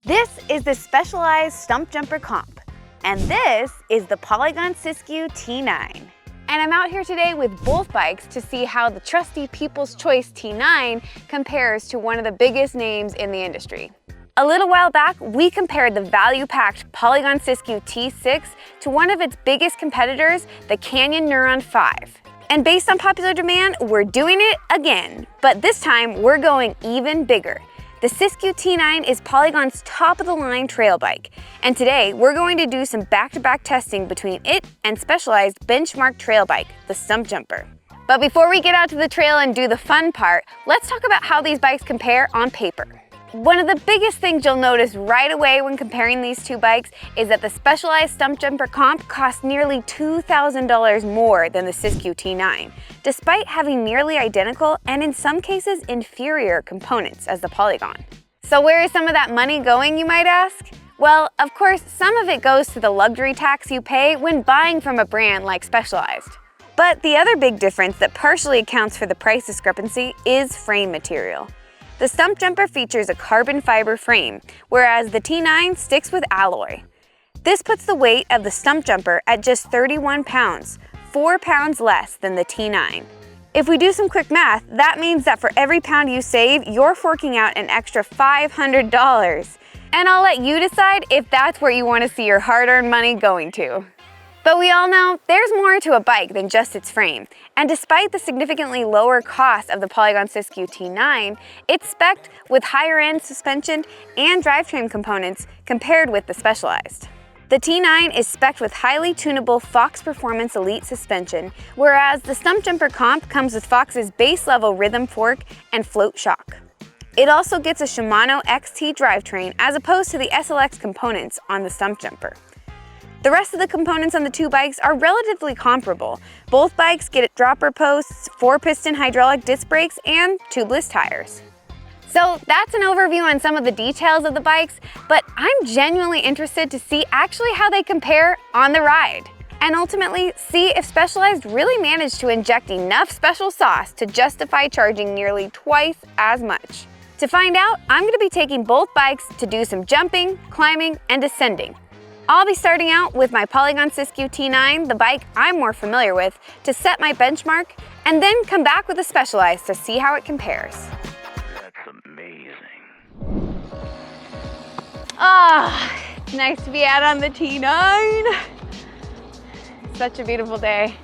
This is the Specialized Stumpjumper Comp, and this is the Polygon Siskiyou T9. And I'm out here today with both bikes to see how the trusty People's Choice T9 compares to one of the biggest names in the industry. A little while back, we compared the value-packed Polygon Siskiyou T6 to one of its biggest competitors, the Canyon Neuron 5. And based on popular demand, we're doing it again, but this time we're going even bigger. The Siskiyou T9 is Polygon's top-of-the-line trail bike, and today we're going to do some back-to-back testing between it and Specialized benchmark trail bike, the Stumpjumper. But before we get out to the trail and do the fun part, let's talk about how these bikes compare on paper. One of the biggest things you'll notice right away when comparing these two bikes is that the Specialized Stumpjumper Comp costs nearly $2,000 more than the Siskiyou T9, despite having nearly identical and in some cases inferior components as the Polygon. So where is some of that money going, you might ask? Well, of course, some of it goes to the luxury tax you pay when buying from a brand like Specialized. But the other big difference that partially accounts for the price discrepancy is frame material. The Stumpjumper features a carbon fiber frame, whereas the T9 sticks with alloy. This puts the weight of the Stumpjumper at just 31 pounds, 4 pounds less than the T9. If we do some quick math, that means that for every pound you save, you're forking out an extra $500. And I'll let you decide if that's where you want to see your hard-earned money going to. But we all know there's more to a bike than just its frame, and despite the significantly lower cost of the Polygon Siskiyou T9, it's spec'd with higher-end suspension and drivetrain components compared with the Specialized. The T9 is spec'd with highly tunable Fox Performance Elite suspension, whereas the Stumpjumper Comp comes with Fox's base-level rhythm fork and float shock. It also gets a Shimano XT drivetrain as opposed to the SLX components on the Stumpjumper. The rest of the components on the two bikes are relatively comparable. Both bikes get dropper posts, 4-piston hydraulic disc brakes, and tubeless tires. So that's an overview on some of the details of the bikes, but I'm genuinely interested to see actually how they compare on the ride. And ultimately, see if Specialized really managed to inject enough special sauce to justify charging nearly twice as much. To find out, I'm going to be taking both bikes to do some jumping, climbing, and descending. I'll be starting out with my Polygon Siskiyou T9, the bike I'm more familiar with, to set my benchmark, and then come back with a Specialized to see how it compares. That's amazing. It's nice to be out on the T9. Such a beautiful day.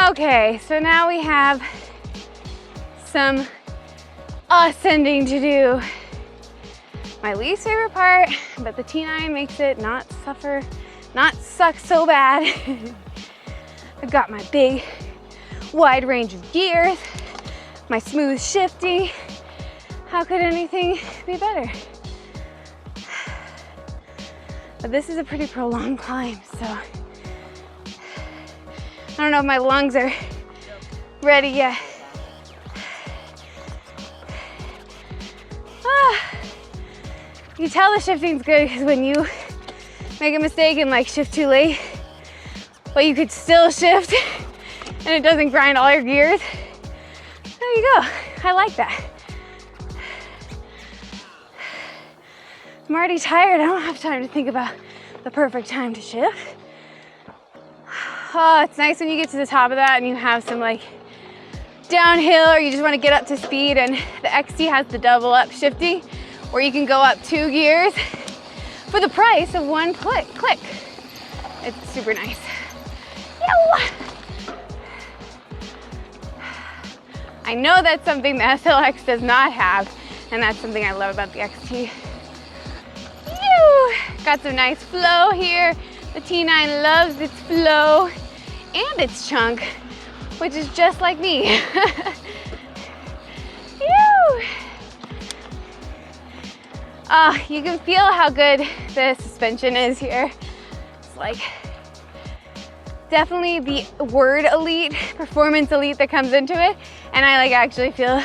Okay, so now we have some ascending to do. My least favorite part, but the T9 makes it not suck so bad. I've got my big, wide range of gears, my smooth shifty. How could anything be better? But this is a pretty prolonged climb, so I don't know if my lungs are ready yet. You tell the shifting's good because when you make a mistake and like shift too late, but you could still shift and it doesn't grind all your gears, there you go. I like that. I'm already tired. I don't have time to think about the perfect time to shift. Oh, it's nice when you get to the top of that and you have some like downhill or you just want to get up to speed, and the XT has the double up shifty where you can go up 2 gears for the price of 1 click. It's super nice. I know that's something the SLX does not have, and that's something I love about the XT. Got some nice flow here. The T9 loves its flow and its chunk, which is just like me. You can feel how good the suspension is here. It's like definitely the word elite, performance elite that comes into it, and I like actually feel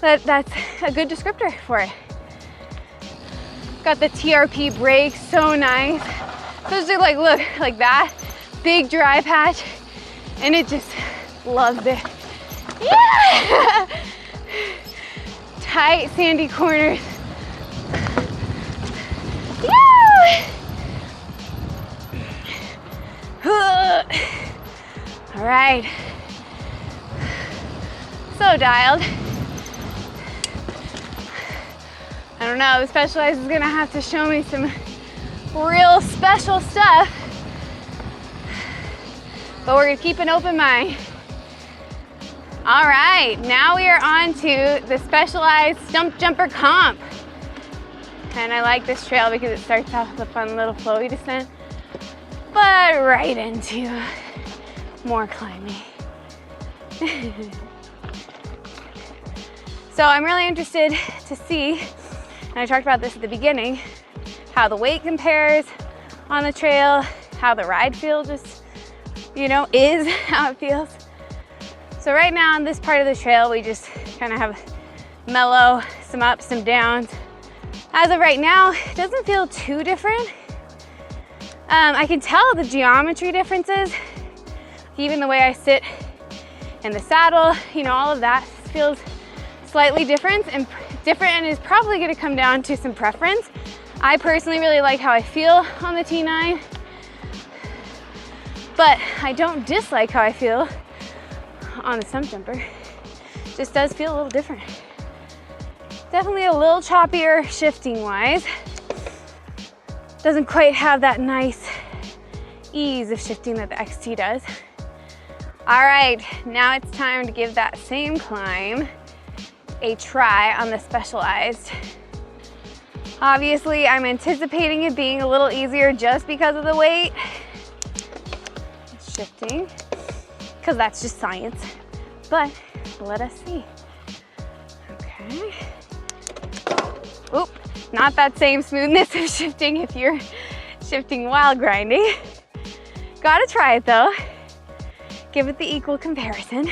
that that's a good descriptor for it. Got the TRP brakes, so nice. Especially like, look, like that big dry patch, and it just loves it. Yeah! Tight, sandy corners. right. So dialed. I don't know, the Specialized is gonna have to show me some real special stuff, but we're gonna keep an open mind. All right, now we are on to the Specialized Stump Jumper Comp. And I like this trail because it starts off with a fun little flowy descent, but right into more climbing. So I'm really interested to see, and I talked about this at the beginning, how the weight compares on the trail, how the ride feels, just, you know, is how it feels. So right now on this part of the trail, we just kind of have mellow, some ups, some downs. As of right now, it doesn't feel too different. I can tell the geometry differences, even the way I sit in the saddle, you know, all of that feels slightly different and is probably gonna come down to some preference. I personally really like how I feel on the T9, but I don't dislike how I feel on the Stump Jumper. It just does feel a little different. Definitely a little choppier shifting wise. Doesn't quite have that nice ease of shifting that the XT does. All right, now it's time to give that same climb a try on the Specialized. Obviously, I'm anticipating it being a little easier just because of the weight. Shifting, because that's just science. But let us see. Okay. Oop, not that same smoothness of shifting if you're shifting while grinding. Gotta try it though. Give it the equal comparison.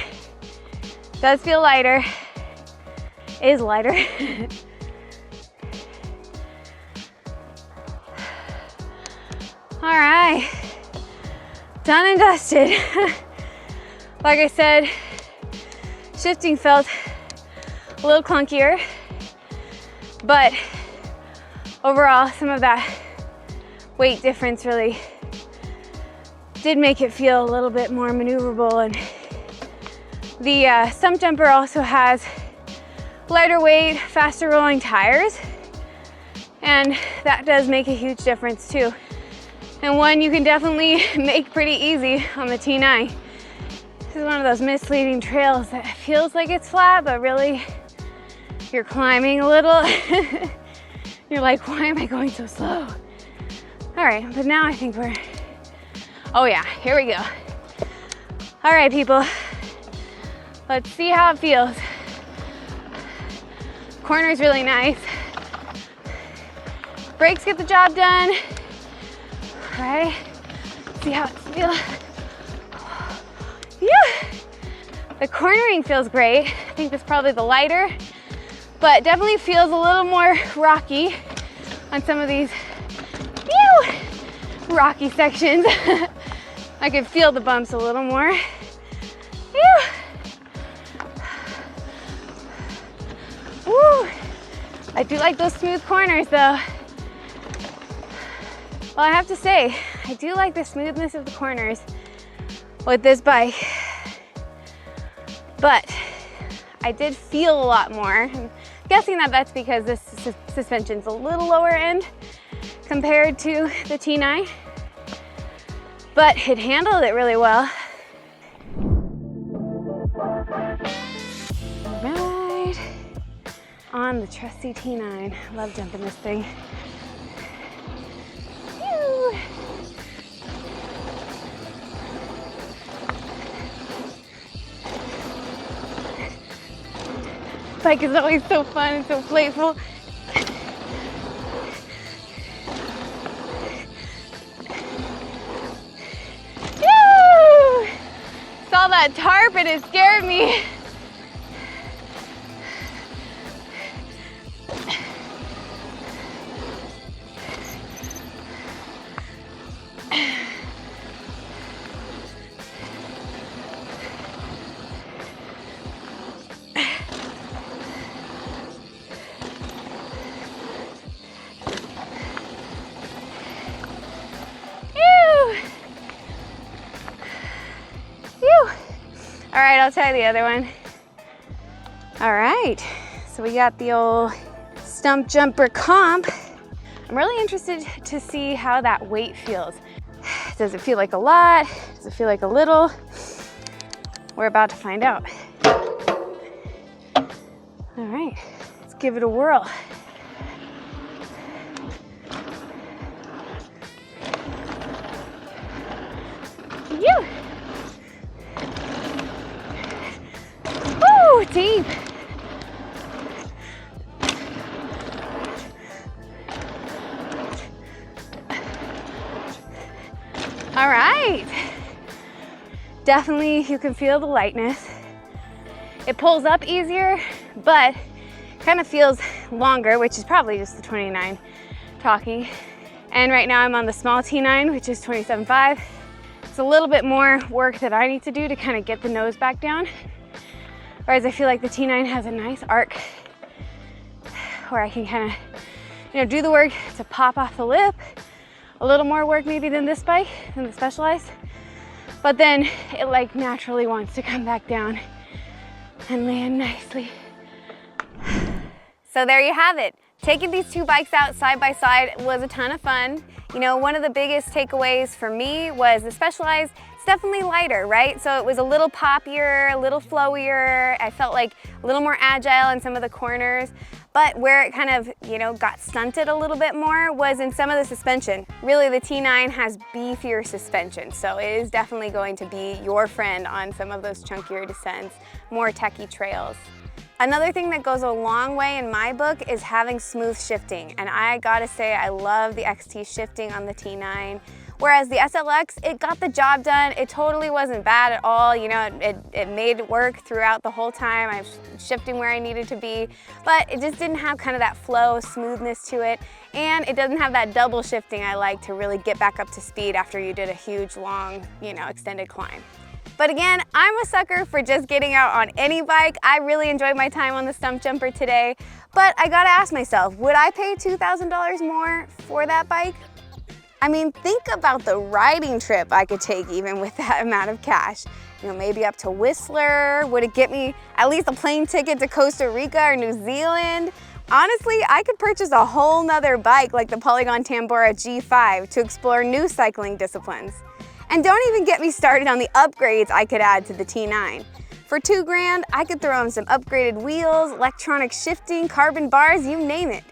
Does feel lighter. Is lighter. All right, done and dusted. Like I said, shifting felt a little clunkier, but overall, some of that weight difference really did make it feel a little bit more maneuverable. And the Stump Jumper also has lighter weight, faster rolling tires, and that does make a huge difference too. And one you can definitely make pretty easy on the T9. This is one of those misleading trails that feels like it's flat, but really you're climbing a little. You're like, why am I going so slow? All right, but now I think we're, oh yeah, here we go. All right, people, let's see how it feels. Corner's really nice. Brakes get the job done. All right, see how it feels. Yeah, the cornering feels great. I think that's probably the lighter, but definitely feels a little more rocky on some of these rocky sections. I could feel the bumps a little more. Woo. I do like those smooth corners though. Well, I have to say, I do like the smoothness of the corners with this bike, but I did feel a lot more. I'm guessing that that's because this suspension's a little lower end compared to the T9, but it handled it really well. All right, on the trusty T9. I love jumping this thing. Whew. Bike is always so fun and so playful. Woo! Saw that tarp and it scared me. Phew. right, I'll try the other one. All right, so we got the old stump jumper comp. I'm really interested to see how that weight feels. Does it feel like a lot? Does it feel like a little? We're about to find out. All right, let's give it a whirl. Phew! Woo, deep. All right. Definitely you can feel the lightness. It pulls up easier, but kind of feels longer, which is probably just the 29 talking. And right now I'm on the small T9, which is 27.5. It's a little bit more work that I need to do to kind of get the nose back down. Whereas I feel like the T9 has a nice arc where I can kind of, do the work to pop off the lip. A little more work maybe than this bike, than the Specialized. But then it like naturally wants to come back down and land nicely. So there you have it. Taking these two bikes out side by side was a ton of fun. One of the biggest takeaways for me was the Specialized. It's definitely lighter, right? So it was a little poppier, a little flowier. I felt like a little more agile in some of the corners. But where it kind of, got stunted a little bit more was in some of the suspension. Really, the T9 has beefier suspension, so it is definitely going to be your friend on some of those chunkier descents, more techie trails. Another thing that goes a long way in my book is having smooth shifting, and I gotta say I love the XT shifting on the T9. Whereas the SLX, it got the job done. It totally wasn't bad at all. It made it work throughout the whole time. I was shifting where I needed to be, but it just didn't have kind of that flow, smoothness to it. And it doesn't have that double shifting I like to really get back up to speed after you did a huge, long, extended climb. But again, I'm a sucker for just getting out on any bike. I really enjoyed my time on the Stump Jumper today, but I gotta ask myself, would I pay $2,000 more for that bike? I mean, think about the riding trip I could take even with that amount of cash. Maybe up to Whistler. Would it get me at least a plane ticket to Costa Rica or New Zealand? Honestly, I could purchase a whole nother bike like the Polygon Tambora G5 to explore new cycling disciplines. And don't even get me started on the upgrades I could add to the T9. For $2 grand, I could throw in some upgraded wheels, electronic shifting, carbon bars, you name it.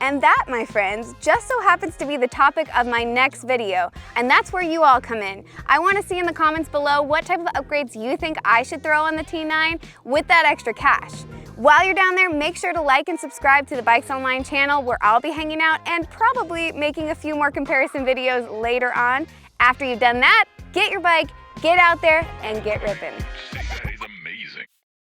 And that, my friends, just so happens to be the topic of my next video. And that's where you all come in. I want to see in the comments below what type of upgrades you think I should throw on the T9 with that extra cash. While you're down there, make sure to like and subscribe to the Bikes Online channel where I'll be hanging out and probably making a few more comparison videos later on. After you've done that, get your bike, get out there, and get ripping.